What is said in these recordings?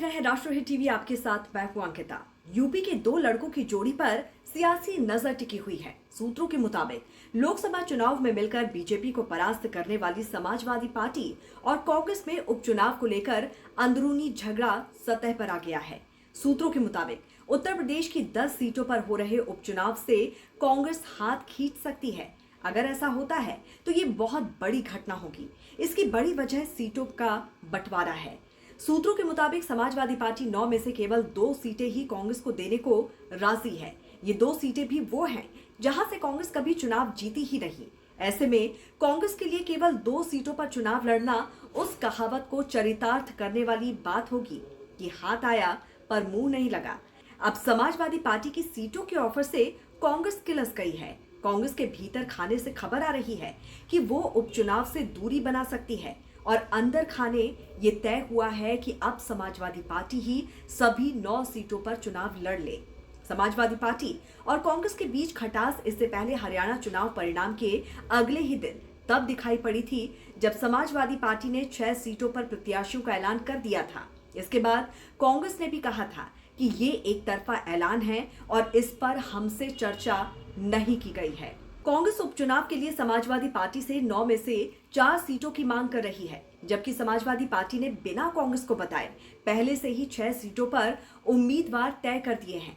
रहे हैं राष्ट्रहित टीवी, आपके साथ मैं हूं अंकिता। यूपी के दो लड़कों की जोड़ी पर सियासी नजर टिकी हुई है। सूत्रों के मुताबिक लोकसभा चुनाव में मिलकर बीजेपी को परास्त करने वाली समाजवादी पार्टी और कांग्रेस में उपचुनाव को लेकर अंदरूनी झगड़ा सतह पर आ गया है। सूत्रों के मुताबिक उत्तर प्रदेश की 10 सीटों पर हो रहे उपचुनाव से कांग्रेस हाथ खींच सकती है। अगर ऐसा होता है तो ये बहुत बड़ी घटना होगी। इसकी बड़ी वजह सीटों का बंटवारा है। सूत्रों के मुताबिक समाजवादी पार्टी 9 में से केवल 2 सीटें ही कांग्रेस को देने को राजी है। ये 2 सीटें भी वो हैं जहां से कांग्रेस कभी चुनाव जीती ही नहीं। ऐसे में कांग्रेस के लिए केवल 2 सीटों पर चुनाव लड़ना उस कहावत को चरितार्थ करने वाली बात होगी कि हाथ आया पर मुंह नहीं लगा। अब समाजवादी पार्टी की सीटों के ऑफर से कांग्रेस किलस गई है। कांग्रेस के भीतर खाने से खबर आ रही है कि वो उपचुनाव से दूरी बना सकती है और अंदर खाने ये तय हुआ है कि अब समाजवादी पार्टी ही सभी 9 सीटों पर चुनाव लड़ ले। समाजवादी पार्टी और कांग्रेस के बीच खटास इससे पहले हरियाणा चुनाव परिणाम के अगले ही दिन तब दिखाई पड़ी थी जब समाजवादी पार्टी ने 6 सीटों पर प्रत्याशियों का ऐलान कर दिया था। इसके बाद कांग्रेस ने भी कहा था कि ये एक तरफा ऐलान है और इस पर हमसे चर्चा नहीं की गई है। कांग्रेस उपचुनाव के लिए समाजवादी पार्टी से 9 में से 4 सीटों की मांग कर रही है, जबकि समाजवादी पार्टी ने बिना कांग्रेस को बताए पहले से ही 6 सीटों पर उम्मीदवार तय कर दिए हैं।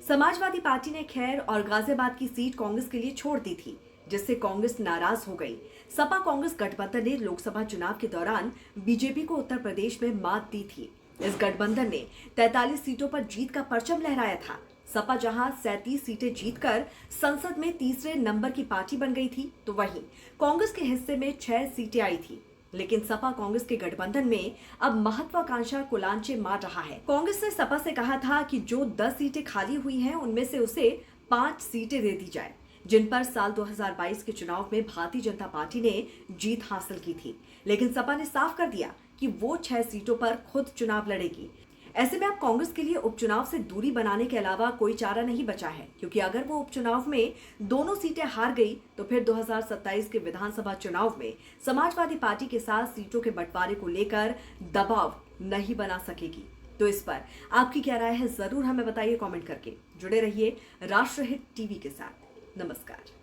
समाजवादी पार्टी ने खैर और गाजियाबाद की सीट कांग्रेस के लिए छोड़ दी थी, जिससे कांग्रेस नाराज हो गई। सपा कांग्रेस गठबंधन ने लोकसभा चुनाव के दौरान बीजेपी को उत्तर प्रदेश में मात दी थी। इस गठबंधन ने 43 सीटों पर जीत का परचम लहराया था। सपा जहां 37 सीटें जीतकर संसद में तीसरे नंबर की पार्टी बन गई थी, तो वहीं कांग्रेस के हिस्से में 6 सीटें आई थी। लेकिन सपा कांग्रेस के गठबंधन में अब महत्वाकांक्षा कुलांचे मार रहा है। कांग्रेस ने सपा से कहा था कि जो 10 सीटें खाली हुई हैं उनमें से उसे 5 सीटें दे दी जाए, जिन पर साल 2022 के चुनाव में भारतीय जनता पार्टी ने जीत हासिल की थी। लेकिन सपा ने साफ कर दिया कि वो 6 सीटों पर खुद चुनाव लड़ेगी। ऐसे में अब कांग्रेस के लिए उपचुनाव से दूरी बनाने के अलावा कोई चारा नहीं बचा है, क्योंकि अगर वो उपचुनाव में दोनों सीटें हार गई तो फिर 2027 के विधानसभा चुनाव में समाजवादी पार्टी के साथ सीटों के बंटवारे को लेकर दबाव नहीं बना सकेगी। तो इस पर आपकी क्या राय है, जरूर हमें बताइए कमेंट करके। जुड़े रहिए राष्ट्रहित टीवी के साथ। नमस्कार।